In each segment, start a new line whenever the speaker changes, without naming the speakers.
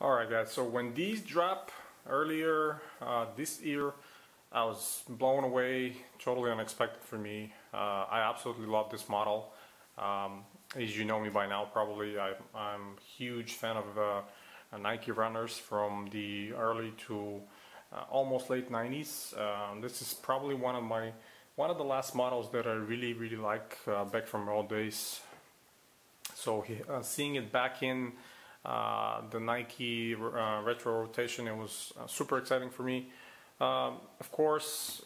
Alright guys, so when these dropped earlier this year, I was blown away, totally unexpected for me. I absolutely love this model. As you know me by now probably, I'm a huge fan of Nike runners from the early to almost late 90s. This is probably one of the last models that I really like back from old days. So seeing it back in the Nike retro rotation, it was super exciting for me. Of course,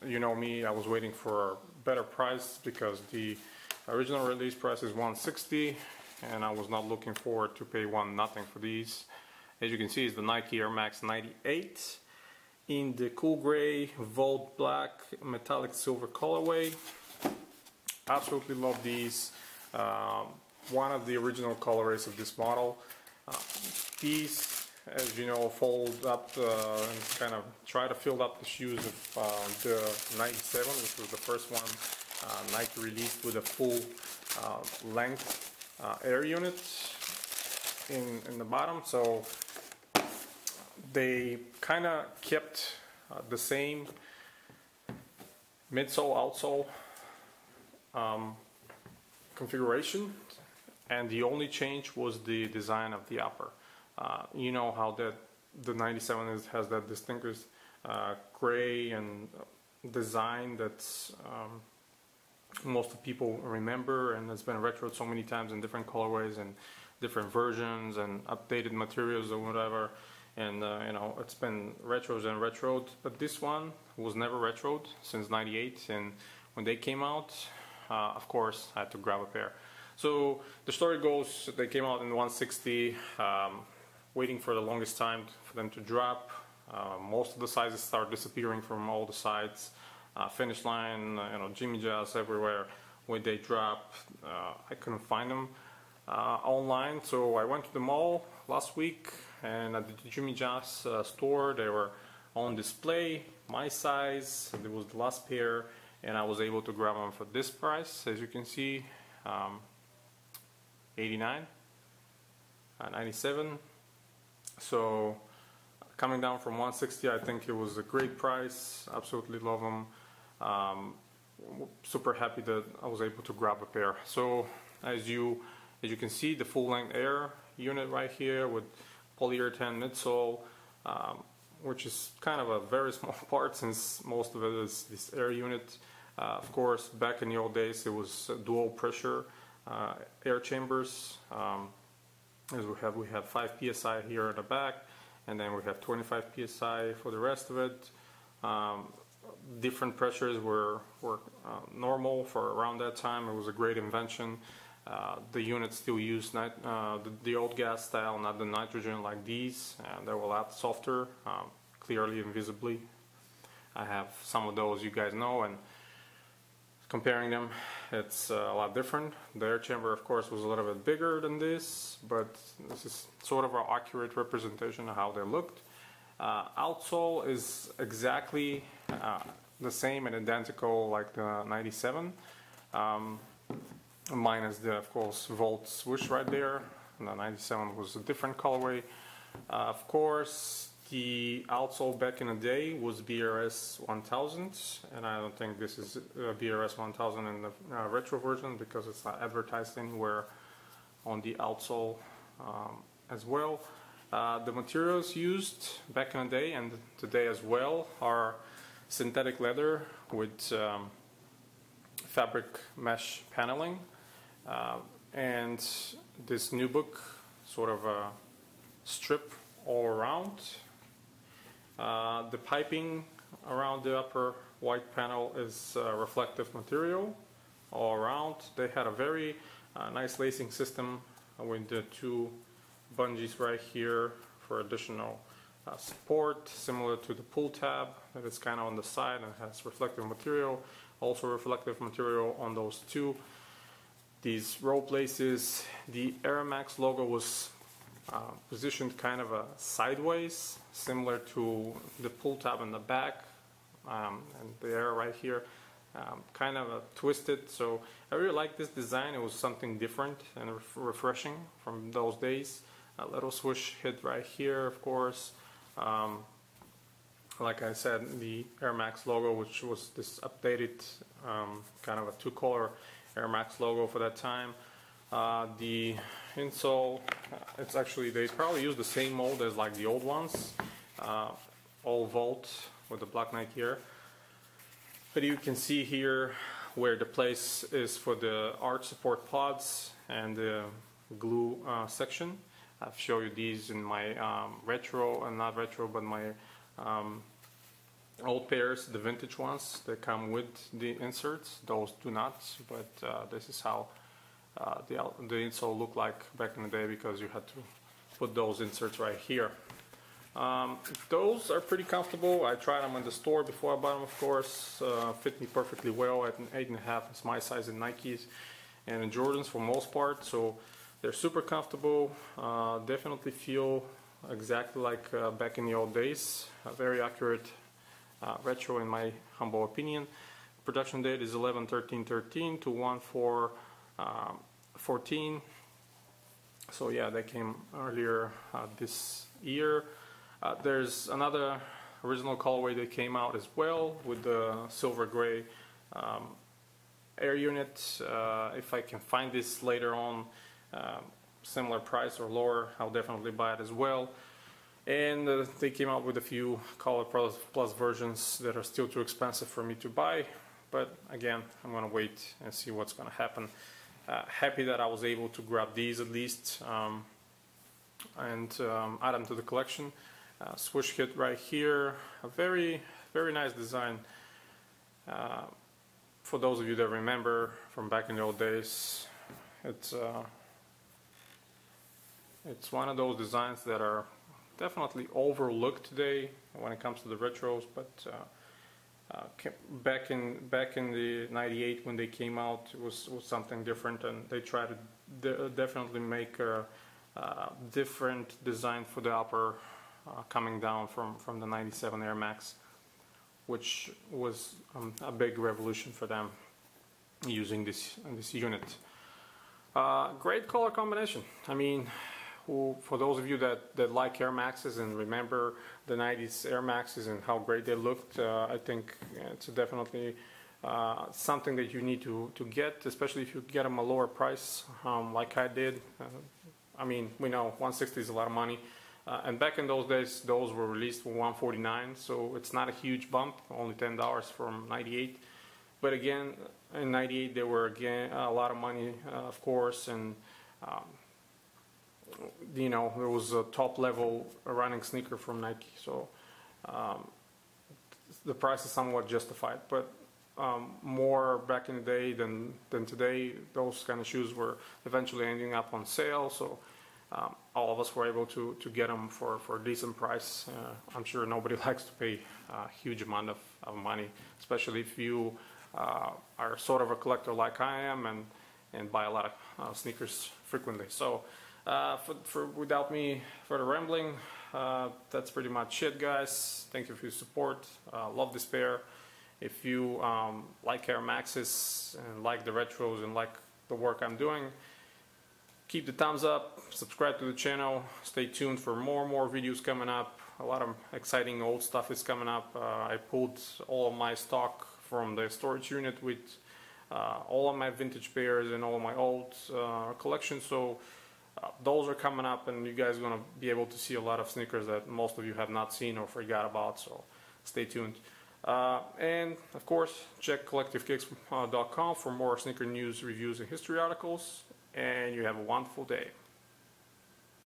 you know me, I was waiting for a better price because the original release price is $160 and I was not looking forward to pay nothing for these. As you can see, it's the Nike Air Max 98 in the cool gray, Volt black, metallic silver colorway. Absolutely love these. One of the original colorways of this model. These, as you know, fold up and kind of try to fill up the shoes of the 97, which was the first one Nike released with a full length air unit in the bottom. So they kind of kept the same midsole, outsole configuration, and the only change was the design of the upper. You know how that the 97 has that distinctive gray and design that's most people remember, and it's been retroed so many times in different colorways and different versions and updated materials or whatever. And you know, it's been retros and retroed, but this one was never retroed since '98. And when they came out, of course, I had to grab a pair. So the story goes, they came out in 160, waiting for the longest time for them to drop. Most of the sizes start disappearing from all the sides. Finish line, you know, Jimmy Jazz everywhere. When they drop, I couldn't find them online, so I went to the mall last week, and at the Jimmy Jazz store they were on display, my size. It was the last pair, and I was able to grab them for this price. As you can see, 89, 97. So coming down from 160, I think it was a great price. Absolutely love them. Super happy that I was able to grab a pair. So as you can see, the full length air unit right here with polyurethane midsole, which is kind of a very small part since most of it is this air unit. Of course, back in the old days it was dual pressure air chambers. As we have 5 psi here at the back, and then we have 25 psi for the rest of it. Different pressures were normal for around that time. It was a great invention. The units still use the old gas style, not the nitrogen like these, and they were a lot softer, clearly and visibly. I have some of those, you guys know, and comparing them, it's a lot different. The air chamber, of course, was a little bit bigger than this, but this is sort of an accurate representation of how they looked. Outsole is exactly the same and identical like the 97, minus the, of course, Volt swoosh right there. And the 97 was a different colorway. Of course, the outsole back in the day was BRS 1000, and I don't think this is BRS 1000 in the retro version because it's not advertised anywhere on the outsole as well. The materials used back in the day and today as well are synthetic leather with fabric mesh paneling, and this nubuck sort of a strip all around. The piping around the upper white panel is reflective material all around. They had a very nice lacing system with the 2 bungees right here for additional support, similar to the pull tab that is kind of on the side and has reflective material. Also reflective material on those 2. These rope laces. The Air Max logo was positioned kind of sideways, similar to the pull tab in the back, and the air right here, kind of twisted. So I really like this design. It was something different and refreshing from those days. A little swoosh hit right here, of course. Like I said, the Air Max logo, which was this updated kind of a two-color Air Max logo for that time. The insole, it's actually, they probably use the same mold as like the old ones, all Volt with the Black Knight here. But you can see here where the place is for the arch support pods and the glue section. I've shown you these in my retro, and not retro, but my old pairs, the vintage ones that come with the inserts. Those do not, but this is how the insole looked like back in the day, because you had to put those inserts right here. Those are pretty comfortable. I tried them in the store before I bought them, of course. Fit me perfectly well. At an 8.5 is my size in Nikes and in Jordans for most part, so they're super comfortable. Definitely feel exactly like back in the old days. Very accurate retro in my humble opinion. Production date is 11/13/13 to 1/4/14. So yeah, they came earlier this year. There's another original colorway that came out as well with the silver gray air unit. If I can find this later on, similar price or lower, I'll definitely buy it as well. And they came out with a few Color Plus versions that are still too expensive for me to buy, but again, I'm gonna wait and see what's gonna happen. Happy that I was able to grab these at least and add them to the collection. Swoosh hit right here, a very nice design. For those of you that remember from back in the old days, it's one of those designs that are definitely overlooked today when it comes to the retros, but back in the '98 when they came out, it was something different, and they tried to definitely make a different design for the upper coming down from the '97 Air Max, which was a big revolution for them using this unit. Great color combination. I mean, for those of you that like Air Maxes and remember the '90s Air Maxes and how great they looked, I think it's definitely something that you need to get, especially if you get them a lower price, like I did. I mean, we know 160 is a lot of money, and back in those days, those were released for $149, so it's not a huge bump, only $10 from '98. But again, in '98 they were again a lot of money, of course, and you know, it was a top level running sneaker from Nike, so the price is somewhat justified. But more back in the day than today, those kind of shoes were eventually ending up on sale, so all of us were able to get them for a decent price. I'm sure nobody likes to pay a huge amount of money, especially if you are sort of a collector like I am and buy a lot of sneakers frequently. So without me further rambling, that's pretty much it, guys. Thank you for your support. Love this pair. If you like Air Maxes and like the retros and like the work I'm doing, keep the thumbs up, subscribe to the channel, stay tuned for more videos coming up. A lot of exciting old stuff is coming up. I pulled all of my stock from the storage unit with all of my vintage pairs and all of my old collection, so those are coming up, and you guys are going to be able to see a lot of sneakers that most of you have not seen or forgot about, so stay tuned. And of course, check collectivekicks.com for more sneaker news, reviews, and history articles, and you have a wonderful day.